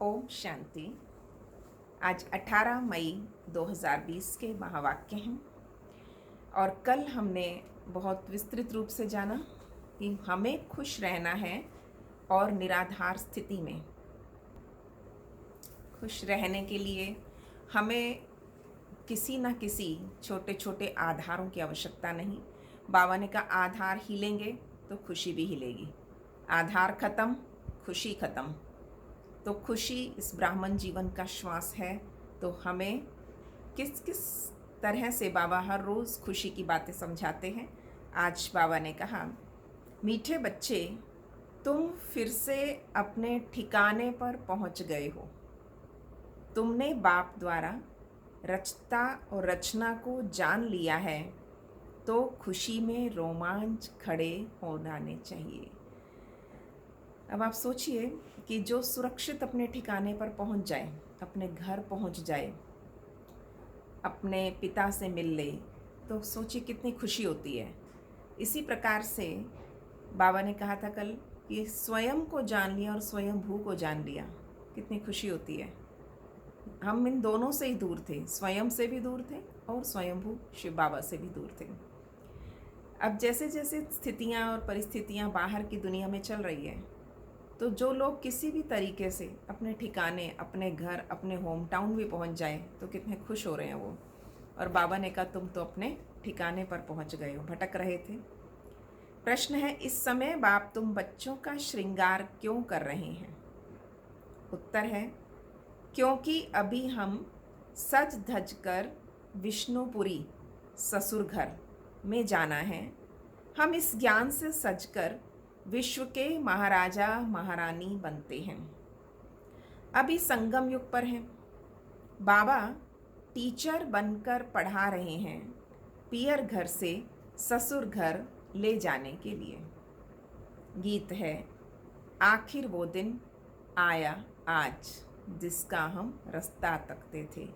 ओम शांति। आज 18 मई 2020 के महावाक्य हैं और कल हमने बहुत विस्तृत रूप से जाना कि हमें खुश रहना है और निराधार स्थिति में। खुश रहने के लिए हमें किसी न किसी छोटे छोटे आधारों की आवश्यकता नहीं। बाबा ने कहा आधार हिलेंगे तो खुशी भी हिलेगी, आधार खत्म खुशी खत्म। तो खुशी इस ब्राह्मण जीवन का श्वास है। तो हमें किस किस तरह से बाबा हर रोज़ खुशी की बातें समझाते हैं। आज बाबा ने कहा, मीठे बच्चे, तुम फिर से अपने ठिकाने पर पहुंच गए हो। तुमने बाप द्वारा रचता और रचना को जान लिया है, तो खुशी में रोमांच खड़े होने चाहिए। अब आप सोचिए कि जो सुरक्षित अपने ठिकाने पर पहुंच जाए, अपने घर पहुंच जाए, अपने पिता से मिल ले, तो सोचिए कितनी खुशी होती है। इसी प्रकार से बाबा ने कहा था कल कि स्वयं को जान लिया और स्वयं भू को जान लिया, कितनी खुशी होती है। हम इन दोनों से ही दूर थे, स्वयं से भी दूर थे और स्वयंभू शिव बाबा से भी दूर थे। अब जैसे जैसे स्थितियाँ और परिस्थितियाँ बाहर की दुनिया में चल रही है, तो जो लोग किसी भी तरीके से अपने ठिकाने, अपने घर, अपने होम टाउन भी पहुंच जाए तो कितने खुश हो रहे हैं वो। और बाबा ने कहा तुम तो अपने ठिकाने पर पहुंच गए हो, भटक रहे थे। प्रश्न है, इस समय बाप तुम बच्चों का श्रृंगार क्यों कर रहे हैं? उत्तर है, क्योंकि अभी हम सज धज कर विष्णुपुरी ससुर घर में जाना है। हम इस ज्ञान से सजकर विश्व के महाराजा महारानी बनते हैं। अभी संगम युग पर हैं। बाबा टीचर बनकर पढ़ा रहे हैं, पियर घर से ससुर घर ले जाने के लिए। गीत है, आखिर वो दिन आया आज जिसका हम रास्ता तकते थे।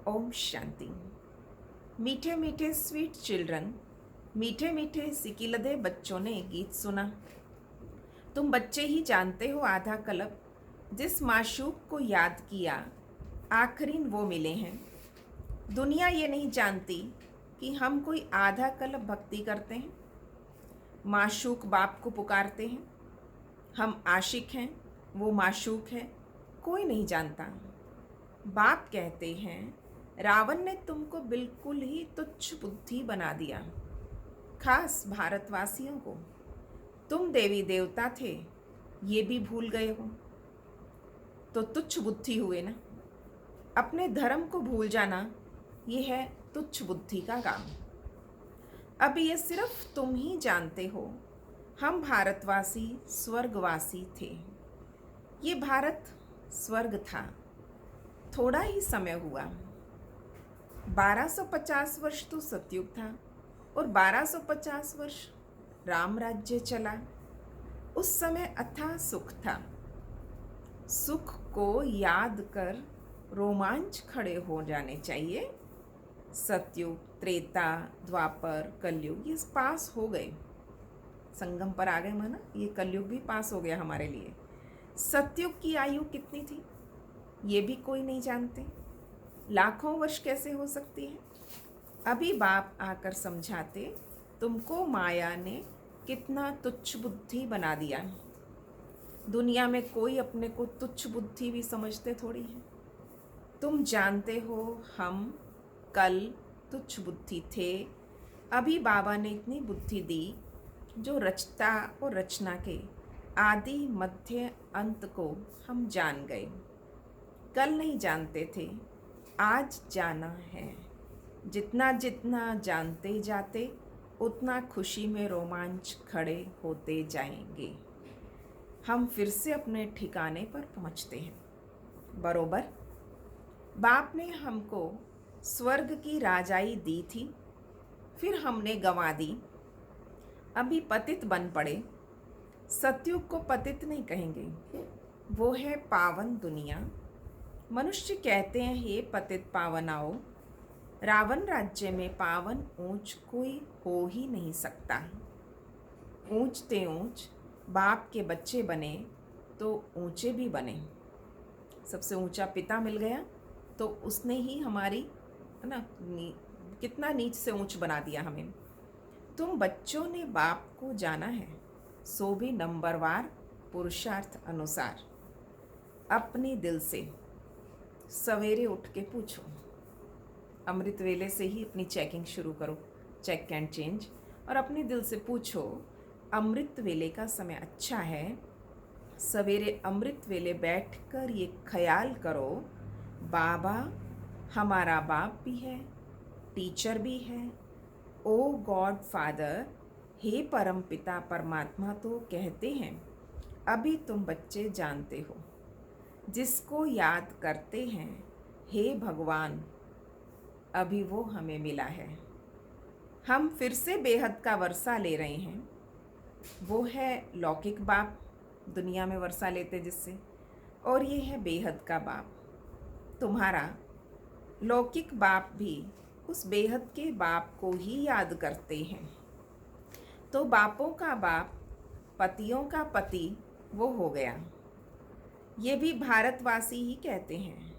ओम शांति। मीठे मीठे स्वीट चिल्ड्रन, मीठे मीठे सिकिलदे बच्चों ने गीत सुना। तुम बच्चे ही जानते हो आधा कल्प, जिस माशूक को याद किया आखिरीन वो मिले हैं। दुनिया ये नहीं जानती कि हम कोई आधा कल्प भक्ति करते हैं। माशूक बाप को पुकारते हैं, हम आशिक हैं, वो माशूक है, कोई नहीं जानता। बाप कहते हैं, रावण ने तुमको बिल्कुल ही तुच्छ बुद्धि बना दिया, खास भारतवासियों को। तुम देवी देवता थे, ये भी भूल गए हो, तो तुच्छ बुद्धि हुए ना। अपने धर्म को भूल जाना, ये है तुच्छ बुद्धि का काम। अब ये सिर्फ तुम ही जानते हो, हम भारतवासी स्वर्गवासी थे। ये भारत स्वर्ग था, थोड़ा ही समय हुआ। 1250 वर्ष तो सतयुग था और 1250 वर्ष राम राज्य चला। उस समय अथाह सुख था। सुख को याद कर रोमांच खड़े हो जाने चाहिए। सतयुग, त्रेता, द्वापर, कलयुग ये पास हो गए, संगम पर आ गए माना। ये कलयुग भी पास हो गया हमारे लिए। सतयुग की आयु कितनी थी ये भी कोई नहीं जानते, लाखों वर्ष कैसे हो सकती है। अभी बाप आकर समझाते, तुमको माया ने कितना तुच्छ बुद्धि बना दिया। दुनिया में कोई अपने को तुच्छ बुद्धि भी समझते थोड़ी है। तुम जानते हो हम कल तुच्छ बुद्धि थे। अभी बाबा ने इतनी बुद्धि दी जो रचता और रचना के आदि मध्य अंत को हम जान गए। कल नहीं जानते थे, आज जाना है। जितना जितना जानते जाते, उतना खुशी में रोमांच खड़े होते जाएंगे। हम फिर से अपने ठिकाने पर पहुंचते हैं। बरोबर बाप ने हमको स्वर्ग की राजाई दी थी, फिर हमने गंवा दी। अभी पतित बन पड़े। सतयुग को पतित नहीं कहेंगे, वो है पावन दुनिया। मनुष्य कहते हैं, हे पतित पावनाओ, रावण राज्य में पावन ऊंच कोई हो ही नहीं सकता। ऊंचते ऊंच बाप के बच्चे बने तो ऊंचे भी बने। सबसे ऊंचा पिता मिल गया तो उसने ही हमारी, है ना, कितना नीच से ऊंच बना दिया हमें। तुम बच्चों ने बाप को जाना है, सो भी नंबरवार पुरुषार्थ अनुसार। अपने दिल से सवेरे उठ के पूछो, अमृत वेले से ही अपनी चेकिंग शुरू करो, चेक एंड चेंज, और अपने दिल से पूछो अमृत वेले का समय अच्छा है। सवेरे अमृत वेले बैठकर ये ख्याल करो, बाबा हमारा बाप भी है, टीचर भी है। ओ गॉड फादर, हे परम पिता परमात्मा तो कहते हैं। अभी तुम बच्चे जानते हो, जिसको याद करते हैं हे भगवान, अभी वो हमें मिला है। हम फिर से बेहद का वर्षा ले रहे हैं। वो है लौकिक बाप, दुनिया में वर्षा लेते जिससे, और ये है बेहद का बाप। तुम्हारा लौकिक बाप भी उस बेहद के बाप को ही याद करते हैं। तो बापों का बाप, पतियों का पति वो हो गया। ये भी भारतवासी ही कहते हैं,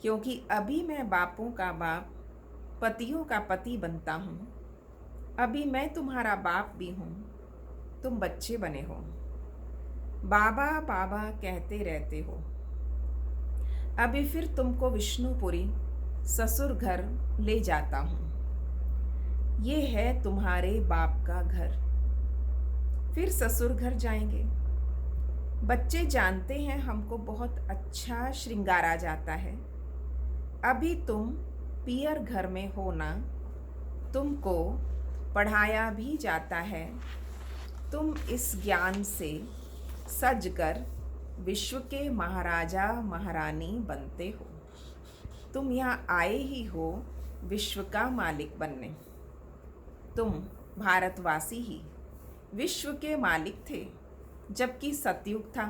क्योंकि अभी मैं बापों का बाप, पतियों का पति बनता हूँ। अभी मैं तुम्हारा बाप भी हूँ, तुम बच्चे बने हो। बाबा बाबा कहते रहते हो। अभी फिर तुमको विष्णुपुरी ससुर घर ले जाता हूँ। ये है तुम्हारे बाप का घर। फिर ससुर घर जाएंगे। बच्चे जानते हैं हमको बहुत अच्छा श्रृंगारा जाता है। अभी तुम पियर घर में हो ना, तुमको पढ़ाया भी जाता है। तुम इस ज्ञान से सजकर विश्व के महाराजा महारानी बनते हो। तुम यहाँ आए ही हो विश्व का मालिक बनने। तुम भारतवासी ही विश्व के मालिक थे जबकि सतयुग था।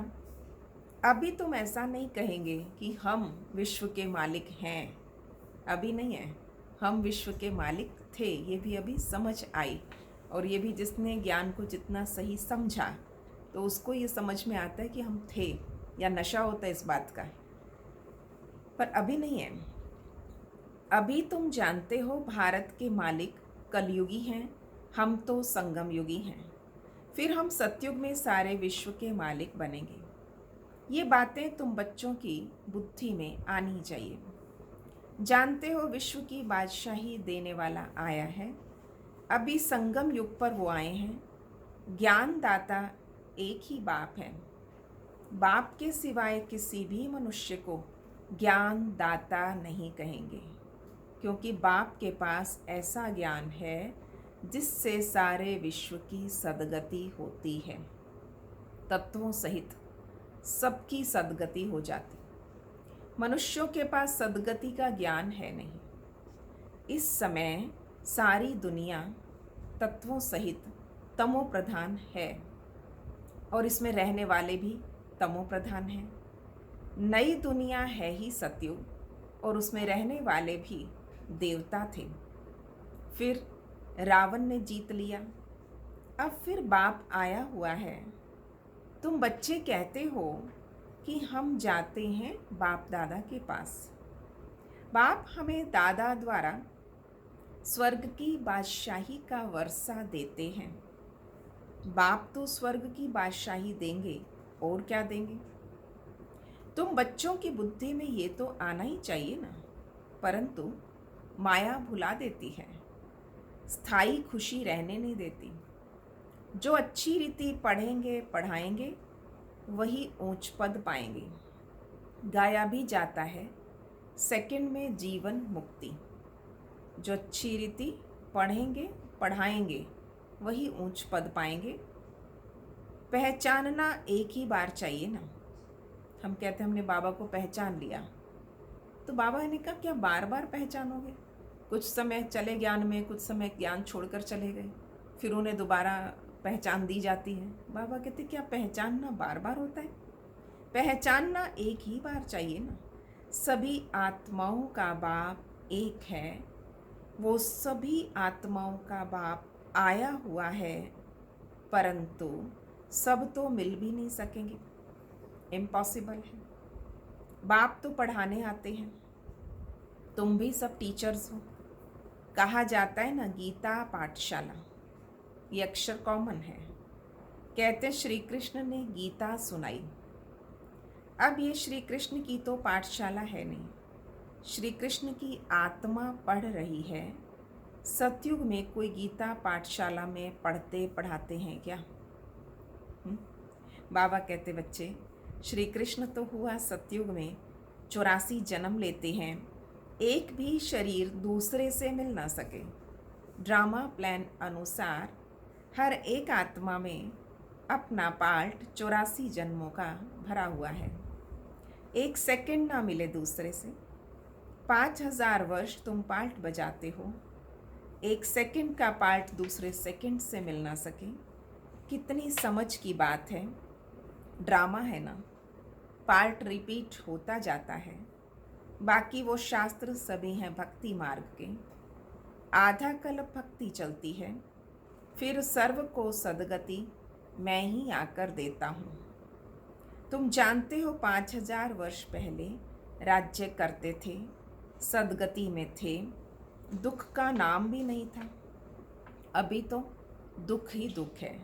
अभी तुम ऐसा नहीं कहेंगे कि हम विश्व के मालिक हैं, अभी नहीं है। हम विश्व के मालिक थे, ये भी अभी समझ आई। और ये भी जिसने ज्ञान को जितना सही समझा तो उसको ये समझ में आता है कि हम थे, या नशा होता है इस बात का, पर अभी नहीं है। अभी तुम जानते हो भारत के मालिक कलयुगी हैं, हम तो संगम युगी हैं। फिर हम सतयुग में सारे विश्व के मालिक बनेंगे। ये बातें तुम बच्चों की बुद्धि में आनी चाहिए। जानते हो विश्व की बादशाही देने वाला आया है। अभी संगम युग पर वो आए हैं। ज्ञान दाता एक ही बाप है। बाप के सिवाय किसी भी मनुष्य को ज्ञान दाता नहीं कहेंगे, क्योंकि बाप के पास ऐसा ज्ञान है जिससे सारे विश्व की सद्गति होती है। तत्वों सहित सबकी सद्गति हो जाती। मनुष्यों के पास सद्गति का ज्ञान है नहीं। इस समय सारी दुनिया तत्वों सहित तमो प्रधान है, और इसमें रहने वाले भी तमो प्रधान हैं। नई दुनिया है ही सतयुग, और उसमें रहने वाले भी देवता थे। फिर रावण ने जीत लिया। अब फिर बाप आया हुआ है। तुम बच्चे कहते हो कि हम जाते हैं बाप दादा के पास। बाप हमें दादा द्वारा स्वर्ग की बादशाही का वर्षा देते हैं। बाप तो स्वर्ग की बादशाही देंगे, और क्या देंगे। तुम बच्चों की बुद्धि में ये तो आना ही चाहिए ना, परंतु माया भुला देती है, स्थायी खुशी रहने नहीं देती। जो अच्छी रीति पढ़ेंगे पढ़ाएंगे वही ऊंच पद पाएंगे। गाया भी जाता है सेकंड में जीवन मुक्ति। जो अच्छी रीति पढ़ेंगे पढ़ाएंगे वही ऊंच पद पाएंगे। पहचानना एक ही बार चाहिए ना। हम कहते हैं हमने बाबा को पहचान लिया, तो बाबा ने कहा क्या बार बार पहचानोगे। कुछ समय चले ज्ञान में, कुछ समय ज्ञान छोड़कर चले गए, फिर उन्हें दोबारा पहचान दी जाती है। बाबा कहते क्या पहचानना बार बार होता है। पहचानना एक ही बार चाहिए ना। सभी आत्माओं का बाप एक है। वो सभी आत्माओं का बाप आया हुआ है, परंतु सब तो मिल भी नहीं सकेंगे, इम्पॉसिबल है। बाप तो पढ़ाने आते हैं, तुम भी सब टीचर्स हो। कहा जाता है ना, गीता पाठशाला, ये अक्षर कॉमन है। कहते श्री कृष्ण ने गीता सुनाई। अब ये श्री कृष्ण की तो पाठशाला है नहीं, श्री कृष्ण की आत्मा पढ़ रही है। सतयुग में कोई गीता पाठशाला में पढ़ते पढ़ाते हैं क्या? बाबा कहते बच्चे, श्री कृष्ण तो हुआ सतयुग में 84 जन्म लेते हैं, एक भी शरीर दूसरे से मिल ना सके। ड्रामा प्लान अनुसार हर एक आत्मा में अपना पार्ट 84 जन्मों का भरा हुआ है, एक सेकंड ना मिले दूसरे से। 5000 वर्ष तुम पार्ट बजाते हो, एक सेकंड का पार्ट दूसरे सेकंड से मिल ना सके। कितनी समझ की बात है। ड्रामा है ना, पार्ट रिपीट होता जाता है। बाकी वो शास्त्र सभी हैं भक्ति मार्ग के। आधा कल्प भक्ति चलती है, फिर सर्व को सदगति मैं ही आकर देता हूँ। तुम जानते हो 5000 वर्ष पहले राज्य करते थे, सदगति में थे, दुख का नाम भी नहीं था। अभी तो दुख ही दुख है,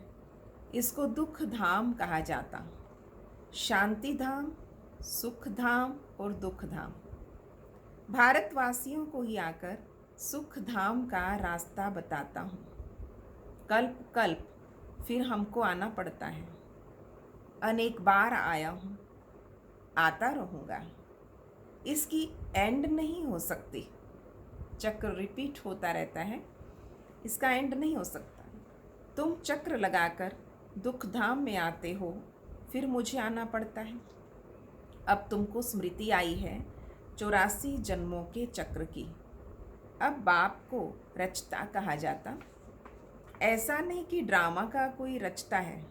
इसको दुख धाम कहा जाता। शांति धाम, सुख धाम और दुख धाम। भारतवासियों को ही आकर सुख धाम का रास्ता बताता हूँ। कल्प कल्प फिर हमको आना पड़ता है। अनेक बार आया हूँ, आता रहूँगा। इसकी एंड नहीं हो सकती। चक्र रिपीट होता रहता है, इसका एंड नहीं हो सकता। तुम चक्र लगाकर दुख धाम में आते हो, फिर मुझे आना पड़ता है। अब तुमको स्मृति आई है 84 जन्मों के चक्र की। अब बाप को रचता कहा जाता। ऐसा नहीं कि ड्रामा का कोई रचता है।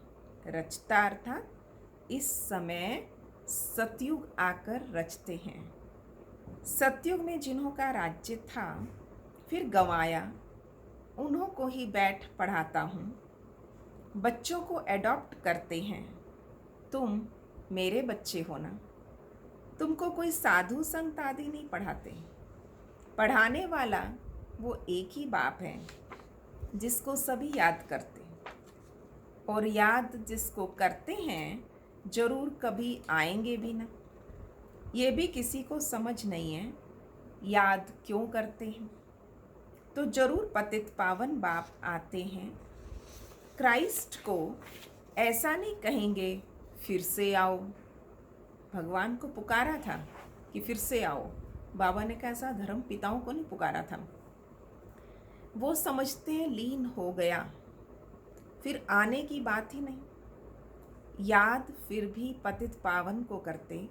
रचता अर्थात इस समय सतयुग आकर रचते हैं। सतयुग में जिन्हों का राज्य था फिर गंवाया, उन्हों को ही बैठ पढ़ाता हूँ। बच्चों को एडॉप्ट करते हैं। तुम मेरे बच्चे हो ना। तुमको कोई साधु संत आदि नहीं पढ़ाते। पढ़ाने वाला वो एक ही बाप है जिसको सभी याद करते, और याद जिसको करते हैं जरूर कभी आएंगे भी ना। ये भी किसी को समझ नहीं है याद क्यों करते हैं। तो जरूर पतित पावन बाप आते हैं। क्राइस्ट को ऐसा नहीं कहेंगे फिर से आओ। भगवान को पुकारा था कि फिर से आओ। बाबा ने कैसा धर्म पिताओं को नहीं पुकारा था। वो समझते हैं लीन हो गया, फिर आने की बात ही नहीं। याद फिर भी पतित पावन को करते,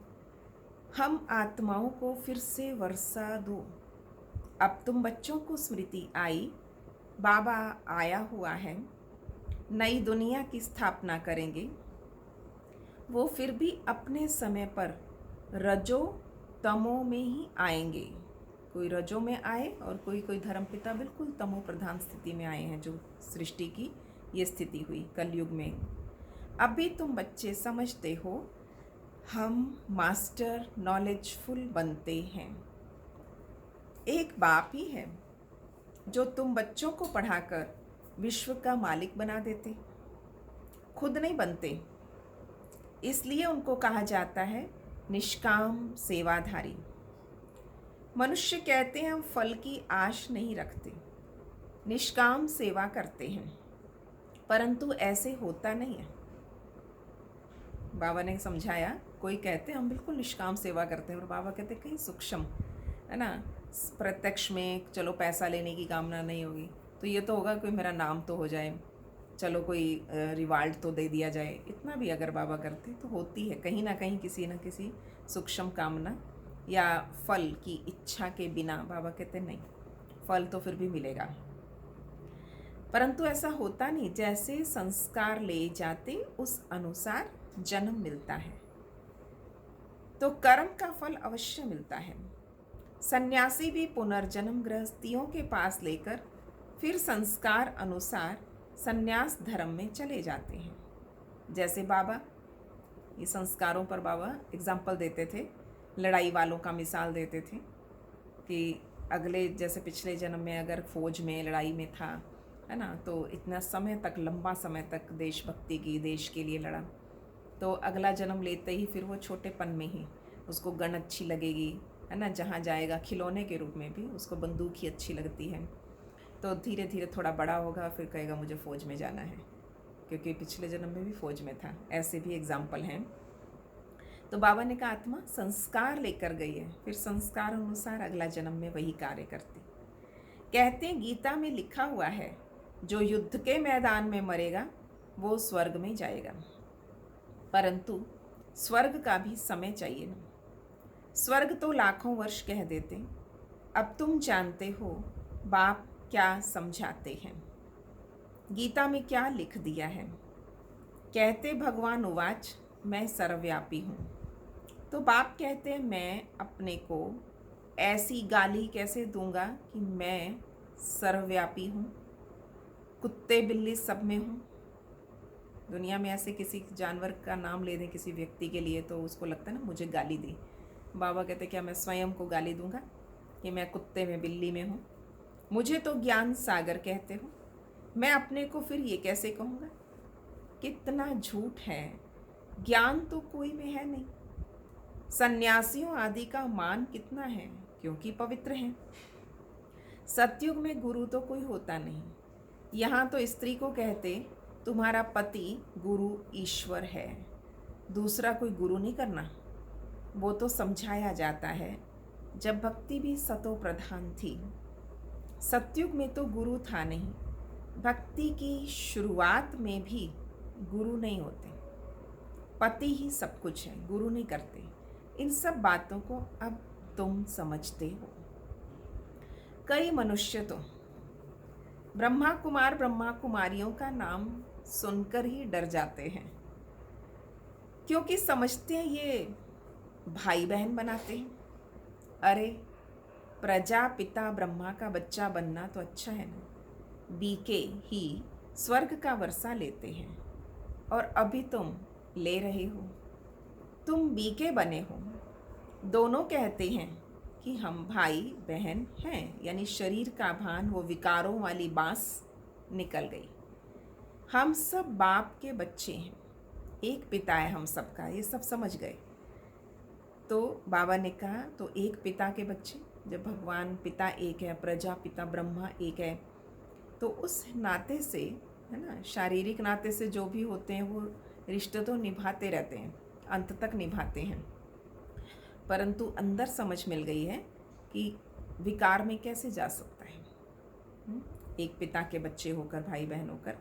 हम आत्माओं को फिर से वर्षा दो। अब तुम बच्चों को स्मृति आई, बाबा आया हुआ है, नई दुनिया की स्थापना करेंगे। वो फिर भी अपने समय पर रजो तमो में ही आएंगे। कोई रजो में आए और कोई धर्मपिता बिल्कुल तमो प्रधान स्थिति में आए हैं, जो सृष्टि की ये स्थिति हुई कलयुग में। अभी तुम बच्चे समझते हो हम मास्टर नॉलेजफुल बनते हैं। एक बाप ही है जो तुम बच्चों को पढ़ाकर विश्व का मालिक बना देते, खुद नहीं बनते। इसलिए उनको कहा जाता है निष्काम सेवाधारी। मनुष्य कहते हैं हम फल की आश नहीं रखते, निष्काम सेवा करते हैं, परंतु ऐसे होता नहीं है। बाबा ने समझाया, कोई कहते हैं हम बिल्कुल निष्काम सेवा करते हैं, और बाबा कहते कहीं सूक्ष्म है ना, प्रत्यक्ष में चलो पैसा लेने की कामना नहीं होगी, तो ये तो होगा कोई मेरा नाम तो हो जाए, चलो कोई रिवार्ड तो दे दिया जाए। इतना भी अगर बाबा करते तो होती है कहीं ना कहीं किसी न किसी सूक्ष्म कामना या फल की इच्छा के बिना। बाबा कहते नहीं, फल तो फिर भी मिलेगा, परंतु ऐसा होता नहीं। जैसे संस्कार ले जाते उस अनुसार जन्म मिलता है, तो कर्म का फल अवश्य मिलता है। सन्यासी भी पुनर्जन्म गृहस्थियों के पास लेकर फिर संस्कार अनुसार सन्यास धर्म में चले जाते हैं। जैसे बाबा, ये संस्कारों पर बाबा एग्जाम्पल देते थे। लड़ाई वालों का मिसाल देते थे कि अगले जैसे पिछले जन्म में अगर फौज में लड़ाई में था, है ना, तो इतना समय तक, लंबा समय तक देशभक्ति की, देश के लिए लड़ा, तो अगला जन्म लेते ही फिर वो छोटेपन में ही उसको गन अच्छी लगेगी, है ना, जहाँ जाएगा खिलौने के रूप में भी उसको बंदूक ही अच्छी लगती है। तो धीरे धीरे थोड़ा बड़ा होगा, फिर कहेगा मुझे फ़ौज में जाना है, क्योंकि पिछले जन्म में भी फ़ौज में था। ऐसे भी एग्जाम्पल हैं। तो बाबा ने कहा आत्मा संस्कार लेकर गई है, फिर संस्कार अनुसार अगला जन्म में वही कार्य करती। कहते हैं गीता में लिखा हुआ है, जो युद्ध के मैदान में मरेगा वो स्वर्ग में जाएगा, परंतु स्वर्ग का भी समय चाहिए ना। स्वर्ग तो लाखों वर्ष कह देते, अब तुम जानते हो बाप क्या समझाते हैं, गीता में क्या लिख दिया है। कहते भगवान उवाच, मैं सर्वव्यापी हूँ। तो बाप कहते हैं मैं अपने को ऐसी गाली कैसे दूंगा कि मैं सर्वव्यापी हूँ, कुत्ते बिल्ली सब में हूँ। दुनिया में ऐसे किसी जानवर का नाम ले दें किसी व्यक्ति के लिए तो उसको लगता है ना मुझे गाली दी। बाबा कहते क्या मैं स्वयं को गाली दूंगा कि मैं कुत्ते में बिल्ली में हूँ? मुझे तो ज्ञान सागर कहते हो, मैं अपने को फिर ये कैसे कहूँगा? कितना झूठ है, ज्ञान तो कोई में है नहीं। सन्यासियों आदि का मान कितना है, क्योंकि पवित्र हैं। सतयुग में गुरु तो कोई होता नहीं। यहाँ तो स्त्री को कहते तुम्हारा पति गुरु ईश्वर है, दूसरा कोई गुरु नहीं करना। वो तो समझाया जाता है जब भक्ति भी सतो प्रधान थी। सतयुग में तो गुरु था नहीं, भक्ति की शुरुआत में भी गुरु नहीं होते, पति ही सब कुछ है, गुरु नहीं करते। इन सब बातों को अब तुम समझते हो। कई मनुष्य तो ब्रह्मा कुमार ब्रह्मा कुमारियों का नाम सुनकर ही डर जाते हैं, क्योंकि समझते हैं ये भाई बहन बनाते हैं। अरे प्रजापिता ब्रह्मा का बच्चा बनना तो अच्छा है ना, बीके ही स्वर्ग का वर्षा लेते हैं और अभी तुम ले रहे हो। तुम बीके बने हो, दोनों कहते हैं कि हम भाई बहन हैं, यानी शरीर का भान, वो विकारों वाली बांस निकल गई। हम सब बाप के बच्चे हैं, एक पिता है हम सबका, ये सब समझ गए। तो बाबा ने कहा तो एक पिता के बच्चे, जब भगवान पिता एक है, प्रजापिता ब्रह्मा एक है, तो उस नाते से, है ना, शारीरिक नाते से जो भी होते हैं वो रिश्ते तो निभाते रहते हैं, अंत तक निभाते हैं, परंतु अंदर समझ मिल गई है कि विकार में कैसे जा सकता है एक पिता के बच्चे होकर, भाई बहन होकर।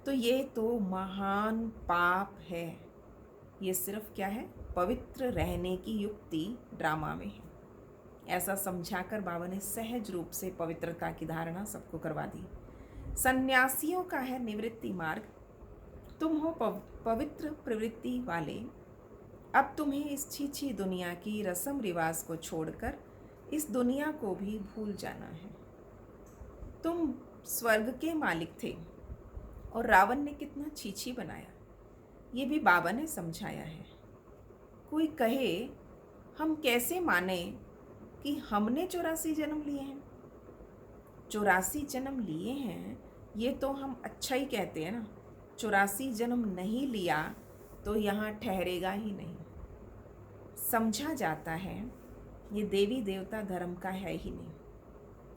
तो ये तो महान पाप है। ये सिर्फ क्या है, पवित्र रहने की युक्ति ड्रामा में है। ऐसा समझाकर बाबा ने सहज रूप से पवित्रता की धारणा सबको करवा दी। सन्यासियों का है निवृत्ति मार्ग, तुम हो पवित्र प्रवृत्ति वाले। अब तुम्हें इस छीछी दुनिया की रस्म रिवाज को छोड़कर इस दुनिया को भी भूल जाना है। तुम स्वर्ग के मालिक थे और रावण ने कितना छीछी बनाया, ये भी बाबा ने समझाया है। कोई कहे हम कैसे माने कि हमने 84 जन्म लिए हैं। 84 जन्म लिए हैं ये तो हम अच्छा ही कहते हैं ना, 84 जन्म नहीं लिया तो यहाँ ठहरेगा ही नहीं। समझा जाता है ये देवी देवता धर्म का है ही नहीं,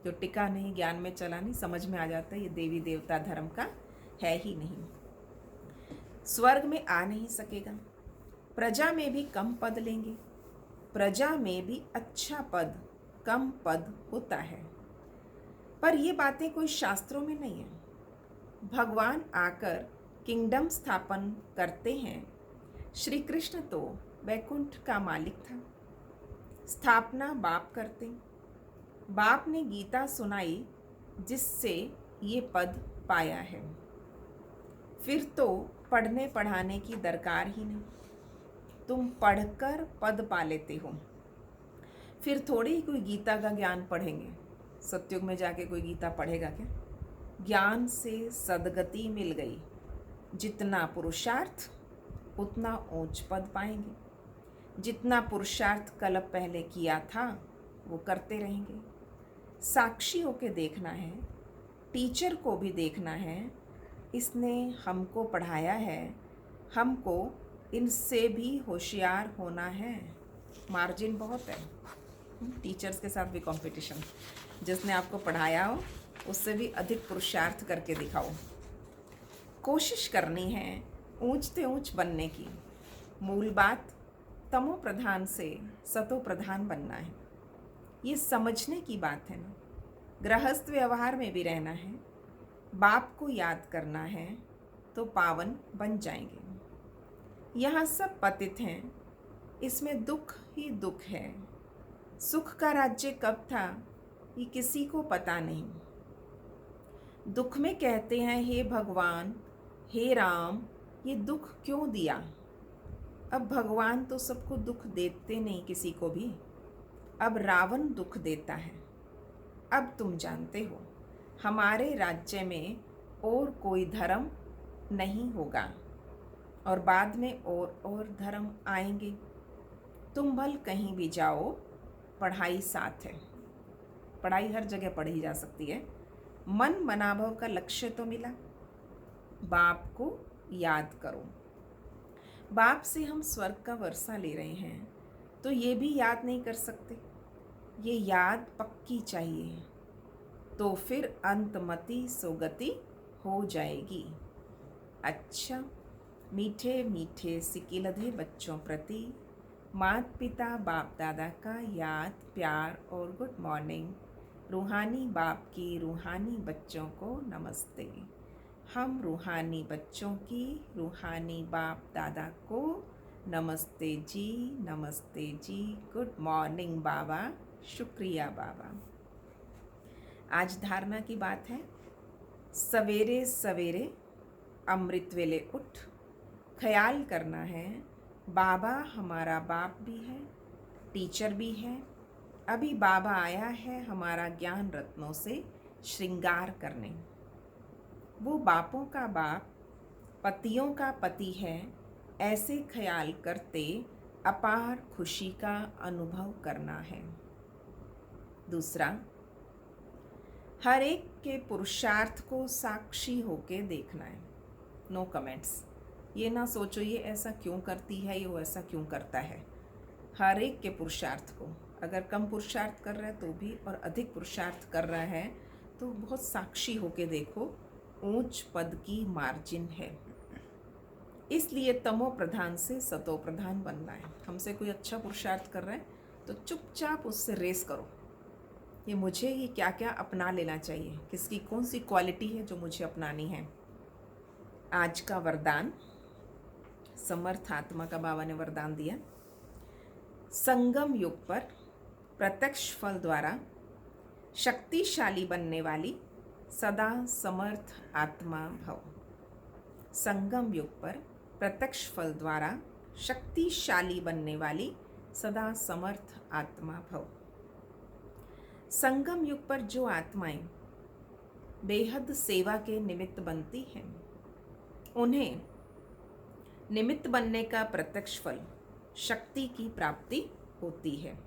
जो टिका नहीं, ज्ञान में चला नहीं, समझ में आ जाता है ये देवी देवता धर्म का है ही नहीं। स्वर्ग में आ नहीं सकेगा, प्रजा में भी कम पद लेंगे, प्रजा में भी अच्छा पद कम पद होता है। पर ये बातें कोई शास्त्रों में नहीं है। भगवान आकर किंगडम स्थापन करते हैं। श्री कृष्ण तो वैकुंठ का मालिक था, स्थापना बाप करते। बाप ने गीता सुनाई जिससे ये पद पाया है। फिर तो पढ़ने पढ़ाने की दरकार ही नहीं, तुम पढ़कर पद पा लेते हो। फिर थोड़ी ही कोई गीता का ज्ञान पढ़ेंगे, सतयुग में जाके कोई गीता पढ़ेगा क्या? ज्ञान से सदगति मिल गई, जितना पुरुषार्थ उतना ऊंच पद पाएंगे। जितना पुरुषार्थ कल पहले किया था वो करते रहेंगे। साक्षी होके देखना है, टीचर को भी देखना है, इसने हमको पढ़ाया है, हमको इनसे भी होशियार होना है। मार्जिन बहुत है, टीचर्स के साथ भी कंपटीशन। जिसने आपको पढ़ाया हो उससे भी अधिक पुरुषार्थ करके दिखाओ। कोशिश करनी है ऊंचते ऊंच बनने की। मूल बात तमो प्रधान से सतो प्रधान बनना है। ये समझने की बात है ना। गृहस्थ व्यवहार में भी रहना है, बाप को याद करना है तो पावन बन जाएंगे। यहाँ सब पतित हैं, इसमें दुख ही दुख है। सुख का राज्य कब था ये किसी को पता नहीं। दुख में कहते हैं हे भगवान, हे राम, ये दुख क्यों दिया। अब भगवान तो सबको दुख देते नहीं किसी को भी, अब रावण दुख देता है। अब तुम जानते हो हमारे राज्य में और कोई धर्म नहीं होगा और बाद में और धर्म आएंगे। तुम भल कहीं भी जाओ, पढ़ाई साथ है। पढ़ाई हर जगह पढ़ी जा सकती है। मन मनाभव का लक्ष्य तो मिला। बाप को याद करो। बाप से हम स्वर्ग का वर्षा ले रहे हैं तो ये भी याद नहीं कर सकते। ये याद पक्की चाहिए तो फिर अंतमति सुगति हो जाएगी। अच्छा, मीठे मीठे सिकिलधे बच्चों प्रति माता पिता बाप दादा का याद, प्यार और गुड मॉर्निंग। रूहानी बाप की रूहानी बच्चों को नमस्ते। हम रूहानी बच्चों की रूहानी बाप दादा को नमस्ते जी, नमस्ते जी। गुड मॉर्निंग बाबा, शुक्रिया बाबा। आज धारणा की बात है, सवेरे सवेरे अमृत वेले उठ ख्याल करना है बाबा हमारा बाप भी है, टीचर भी है। अभी बाबा आया है हमारा ज्ञान रत्नों से श्रृंगार करने। वो बापों का बाप, पतियों का पति है। ऐसे ख्याल करते अपार खुशी का अनुभव करना है। दूसरा, हर एक के पुरुषार्थ को साक्षी होके देखना है। No comments. ये ना सोचो ये ऐसा क्यों करती है, ये वो ऐसा क्यों करता है। हर एक के पुरुषार्थ को, अगर कम पुरुषार्थ कर रहा है तो भी, और अधिक पुरुषार्थ कर रहा है तो बहुत साक्षी होके देखो। ऊंच पद की मार्जिन है, इसलिए तमो प्रधान से सतो प्रधान बनना है। हमसे कोई अच्छा पुरुषार्थ कर रहा है तो चुपचाप उससे रेस करो। ये क्या क्या अपना लेना चाहिए, किसकी कौन सी क्वालिटी है जो मुझे अपनानी है। आज का वरदान, समर्थ आत्मा का बाबा ने वरदान दिया। संगम युग पर प्रत्यक्ष फल द्वारा शक्तिशाली बनने वाली सदा समर्थ आत्मा भव। संगम युग पर प्रत्यक्ष फल द्वारा शक्तिशाली बनने वाली सदा समर्थ आत्मा भव। संगम युग पर जो आत्माएं बेहद सेवा के निमित्त बनती हैं, उन्हें निमित्त बनने का प्रत्यक्ष फल शक्ति की प्राप्ति होती है।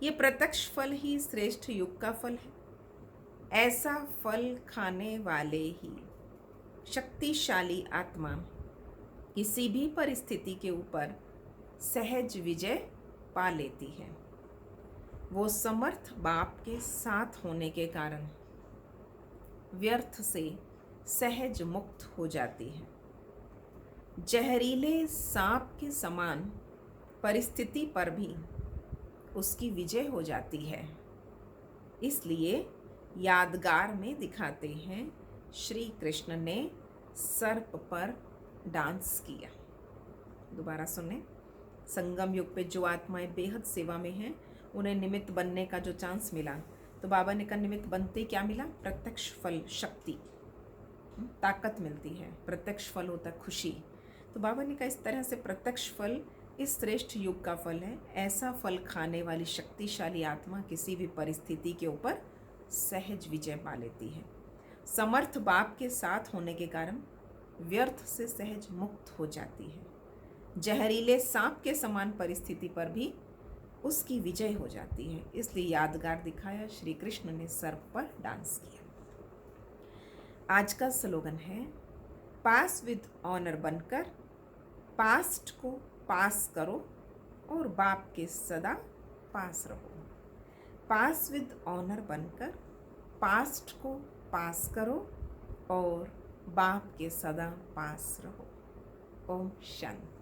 ये प्रत्यक्ष फल ही श्रेष्ठ युग का फल है। ऐसा फल खाने वाले ही शक्तिशाली आत्मा किसी भी परिस्थिति के ऊपर सहज विजय पा लेती है। वो समर्थ बाप के साथ होने के कारण व्यर्थ से सहज मुक्त हो जाती है। जहरीले सांप के समान परिस्थिति पर भी उसकी विजय हो जाती है। इसलिए यादगार में दिखाते हैं, श्री कृष्ण ने सर्प पर डांस किया। दोबारा सुने। संगम युग पे जो आत्माएं बेहद सेवा में हैं, उन्हें निमित्त बनने का जो चांस मिला, तो बाबा ने कहा निमित्त बनते क्या मिला? प्रत्यक्ष फल, शक्ति, ताकत मिलती है। प्रत्यक्ष फल होता है खुशी। तो बाबा ने कहा इस तरह से प्रत्यक्ष फल इस श्रेष्ठ युग का फल है। ऐसा फल खाने वाली शक्तिशाली आत्मा किसी भी परिस्थिति के ऊपर सहज विजय पा लेती है। समर्थ बाप के साथ होने के कारण व्यर्थ से सहज मुक्त हो जाती है। जहरीले सांप के समान परिस्थिति पर भी उसकी विजय हो जाती है। इसलिए यादगार दिखाया, श्री कृष्ण ने सर्प पर डांस किया। आज का स्लोगन है, पास विद ऑनर बनकर पास्ट को पास करो और बाप के सदा पास रहो। पास विद ऑनर बनकर पास्ट को पास करो और बाप के सदा पास रहो। ओम शांति।